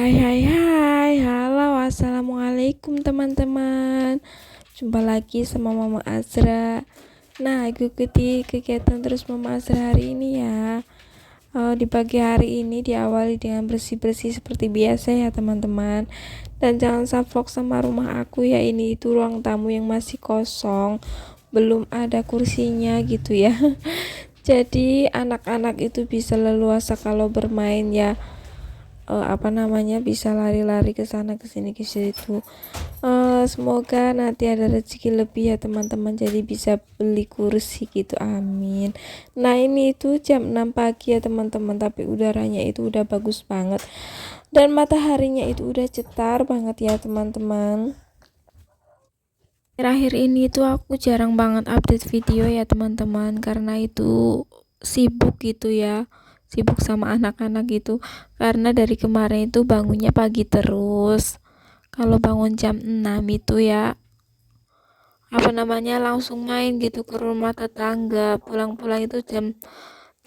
Hai hai hai, halo assalamualaikum teman-teman. Jumpa lagi sama Mama Azra. Nah, ikuti kegiatan terus Mama Azra hari ini ya. Di pagi hari ini diawali dengan bersih-bersih seperti biasa ya teman-teman. Dan jangan vlog sama rumah aku ya, ini itu ruang tamu yang masih kosong, belum ada kursinya gitu ya. Jadi anak-anak itu bisa leluasa kalau bermain ya, bisa lari-lari ke sana ke sini ke situ. Semoga nanti ada rezeki lebih ya teman-teman, jadi bisa beli kursi gitu, amin. Nah, ini itu jam 6 pagi ya teman-teman, tapi udaranya itu udah bagus banget dan mataharinya itu udah cetar banget ya teman-teman. Terakhir ini tuh aku jarang banget update video ya teman-teman, karena itu sibuk gitu ya, sibuk sama anak-anak gitu. Karena dari kemarin itu bangunnya pagi terus. Kalau bangun jam 6 itu ya langsung main gitu ke rumah tetangga. Pulang-pulang itu jam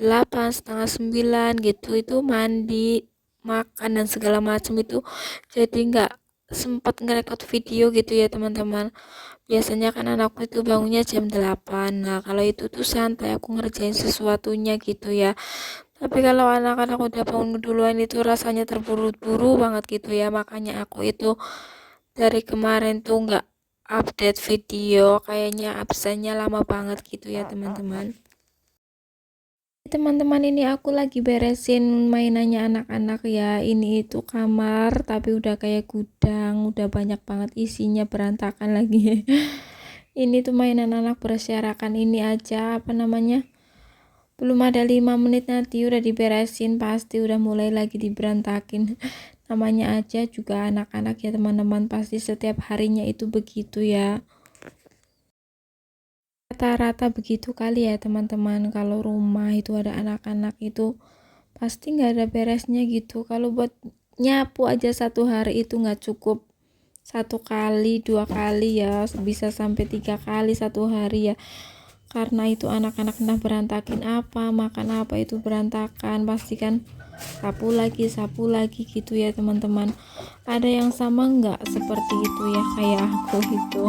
8, setengah 9 gitu, itu mandi, makan dan segala macam itu. Jadi nggak sempat ngerekod video gitu ya teman-teman. Biasanya kan anakku itu bangunnya jam 8. Nah, kalau itu tuh santai, aku ngerjain sesuatunya gitu ya. Tapi kalau anak-anak udah bangun duluan itu rasanya terburu-buru banget gitu ya. Makanya aku itu dari kemarin tuh nggak update video, kayaknya absennya lama banget gitu ya teman-teman. Teman-teman, ini aku lagi beresin mainannya anak-anak ya. Ini itu kamar tapi udah kayak gudang, udah banyak banget isinya, berantakan lagi. Ini tuh mainan anak berserakan, ini aja belum ada 5 menit nanti udah diberesin, pasti udah mulai lagi diberantakin. Namanya aja juga anak-anak ya teman-teman, pasti setiap harinya itu begitu ya. Rata-rata begitu kali ya teman-teman, kalau rumah itu ada anak-anak itu pasti nggak ada beresnya gitu. Kalau buat nyapu aja satu hari itu nggak cukup 1 kali 2 kali ya, bisa sampai 3 kali satu hari ya. Karena itu anak-anak nah berantakin apa, makan apa itu berantakan, pasti kan sapu lagi gitu ya teman-teman. Ada yang sama nggak seperti itu ya kayak aku gitu?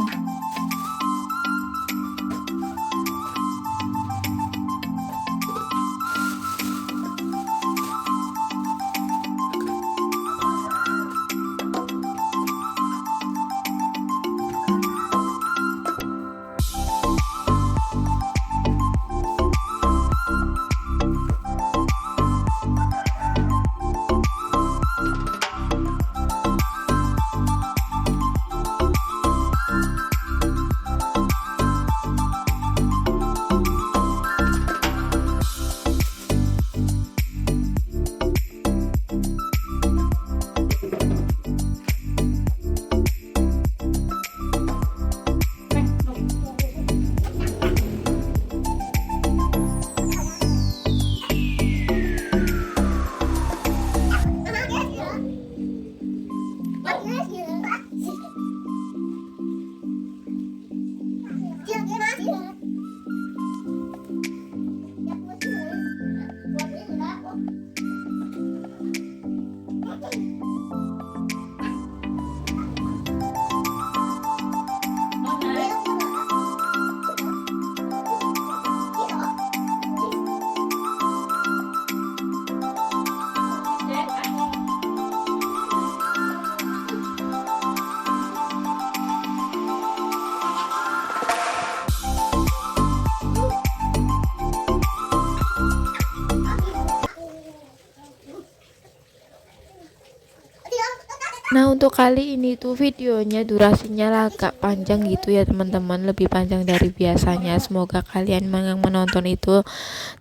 Nah, untuk kali ini tuh videonya durasinya agak panjang gitu ya teman-teman, lebih panjang dari biasanya. Semoga kalian yang menonton itu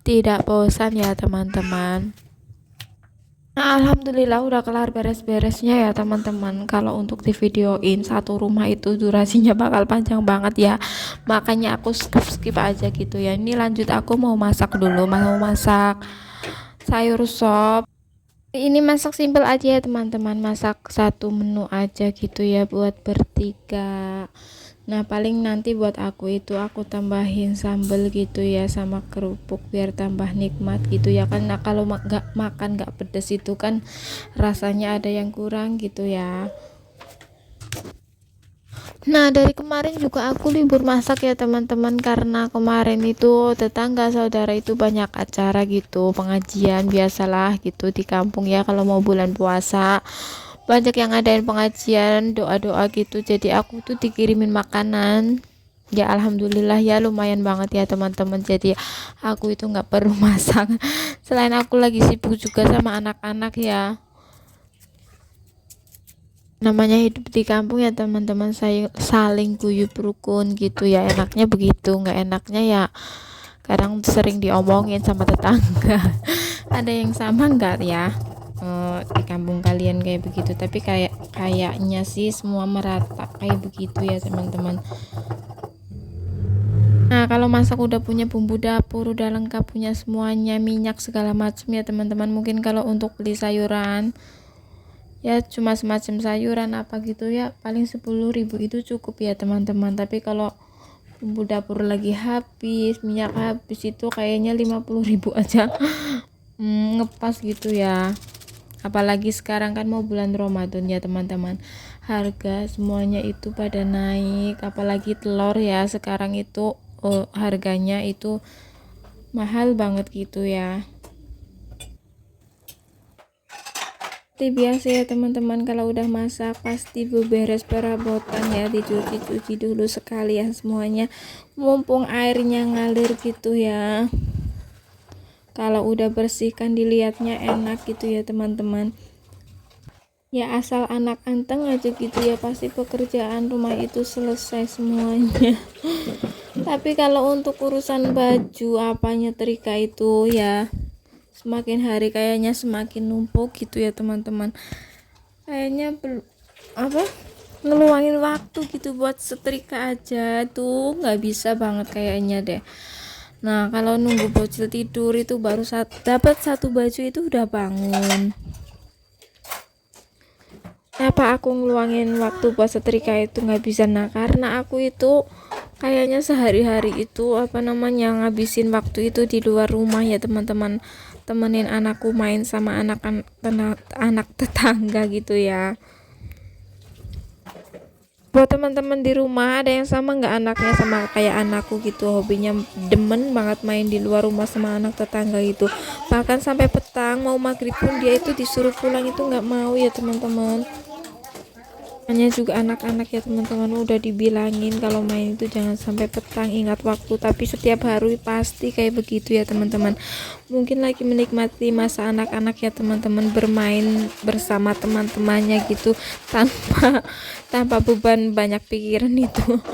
tidak bosan ya teman-teman. Nah, alhamdulillah udah kelar beres-beresnya ya teman-teman. Kalau untuk di videoin satu rumah itu durasinya bakal panjang banget ya, makanya aku skip aja gitu ya. Ini lanjut, aku mau masak dulu, mau masak sayur sop. Ini masak simple aja ya teman-teman, masak satu menu aja gitu ya buat bertiga. Nah paling nanti buat aku itu aku tambahin sambel gitu ya sama kerupuk biar tambah nikmat gitu ya kan. Nah kalau nggak makan nggak pedes itu kan rasanya ada yang kurang gitu ya. Nah dari kemarin juga aku libur masak ya teman-teman, karena kemarin itu tetangga saudara itu banyak acara gitu, pengajian biasalah gitu di kampung ya kalau mau bulan puasa banyak yang ngadain pengajian doa-doa gitu, jadi aku tuh dikirimin makanan ya. Alhamdulillah ya lumayan banget ya teman-teman, jadi aku itu nggak perlu masak. Selain aku lagi sibuk juga sama anak-anak ya, namanya hidup di kampung ya teman-teman, saya saling guyup rukun gitu ya, enaknya begitu. Nggak enaknya ya kadang sering diomongin sama tetangga. Ada yang sama nggak ya di kampung kalian kayak begitu? Tapi kayaknya sih semua merata kayak begitu ya teman-teman. Nah kalau masak udah punya bumbu dapur, udah lengkap, punya semuanya, minyak segala macam ya teman-teman. Mungkin kalau untuk beli sayuran ya cuma semacam sayuran apa gitu ya paling 10.000 itu cukup ya teman-teman. Tapi kalau bumbu dapur lagi habis, minyak habis, itu kayaknya 50.000 aja ngepas gitu ya. Apalagi sekarang kan mau bulan Ramadan ya teman-teman, harga semuanya itu pada naik, apalagi telur ya sekarang itu harganya itu mahal banget gitu ya. Seperti biasa ya teman-teman, kalau udah masak pasti beberes perabotan ya, dicuci-cuci dulu sekalian semuanya mumpung airnya ngalir gitu ya. Kalau udah bersih kan dilihatnya enak gitu ya teman-teman ya, asal anak anteng aja gitu ya pasti pekerjaan rumah itu selesai semuanya. Tapi kalau untuk urusan baju apa nyetrika itu ya semakin hari kayaknya semakin numpuk gitu ya teman-teman, kayaknya ngeluangin waktu gitu buat setrika aja tuh nggak bisa banget kayaknya deh. Nah kalau nunggu bocil tidur itu baru dapat satu baju itu udah bangun. Kenapa aku ngeluangin waktu buat setrika itu nggak bisa? Nah karena aku itu kayaknya sehari-hari itu ngabisin waktu itu di luar rumah ya teman-teman, temenin anakku main sama anak tetangga gitu ya. Buat teman-teman di rumah ada yang sama nggak anaknya sama kayak anakku gitu, hobinya demen banget main di luar rumah sama anak tetangga gitu, bahkan sampai petang mau maghrib pun dia itu disuruh pulang itu nggak mau ya teman-teman. Hanya juga anak-anak ya teman-teman, udah dibilangin kalau main itu jangan sampai petang, ingat waktu, tapi setiap hari pasti kayak begitu ya teman-teman. Mungkin lagi menikmati masa anak-anak ya teman-teman, bermain bersama teman-temannya gitu tanpa beban banyak pikiran itu.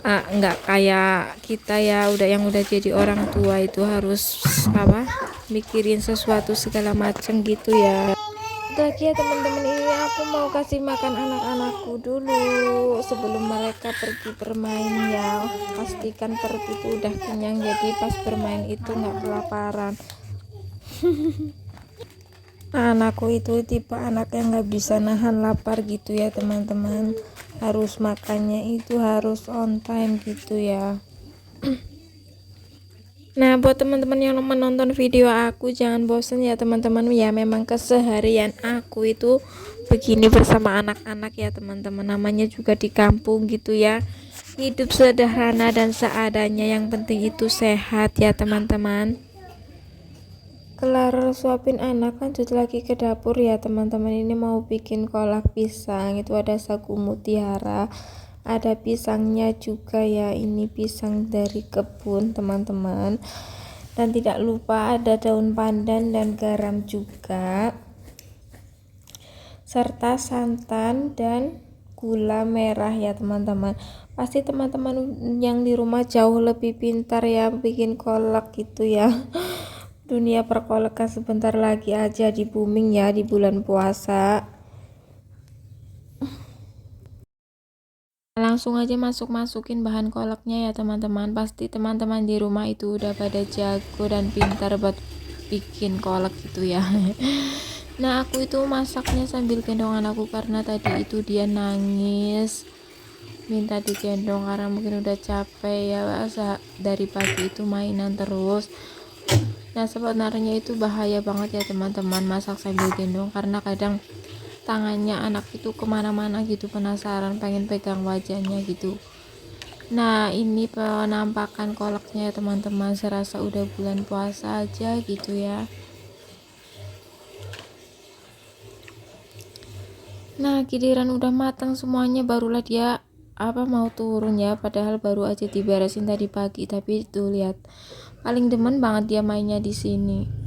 Nggak kayak kita ya yang udah jadi orang tua itu harus mikirin sesuatu segala macam gitu ya. Lagi ya teman-teman, ini aku mau kasih makan anak-anakku dulu sebelum mereka pergi bermain ya. Pastikan perut itu udah kenyang, jadi pas bermain itu nggak kelaparan. Anakku itu tipe anak yang nggak bisa nahan lapar gitu ya teman-teman, harus makannya itu harus on time gitu ya. Nah buat teman-teman yang menonton video aku jangan bosan ya teman-teman ya, memang keseharian aku itu begini bersama anak-anak ya teman-teman, namanya juga di kampung gitu ya, hidup sederhana dan seadanya, yang penting itu sehat ya teman-teman. Kelar suapin anak lanjut lagi ke dapur ya teman-teman, ini mau bikin kolak pisang, itu ada sagu mutiara, ada pisangnya juga ya, ini pisang dari kebun teman-teman, dan tidak lupa ada daun pandan dan garam juga, serta santan dan gula merah ya teman-teman. Pasti teman-teman yang di rumah jauh lebih pintar ya bikin kolak gitu ya. Dunia perkolekan sebentar lagi aja di booming ya di bulan puasa. Langsung aja masukin bahan kolaknya ya teman-teman. Pasti teman-teman di rumah itu udah pada jago dan pintar buat bikin kolak gitu ya. Nah aku itu masaknya sambil gendong anakku karena tadi itu dia nangis minta digendong karena mungkin udah capek ya, dari pagi itu mainan terus. Nah sebenarnya itu bahaya banget ya teman-teman, masak sambil gendong, karena kadang tangannya anak itu kemana-mana gitu, penasaran pengen pegang wajahnya gitu. Nah ini penampakan kolaknya ya teman-teman, serasa udah bulan puasa aja gitu ya. Nah giliran udah matang semuanya barulah dia mau turun ya, padahal baru aja diberesin tadi pagi. Tapi tuh lihat, paling demen banget dia mainnya di sini.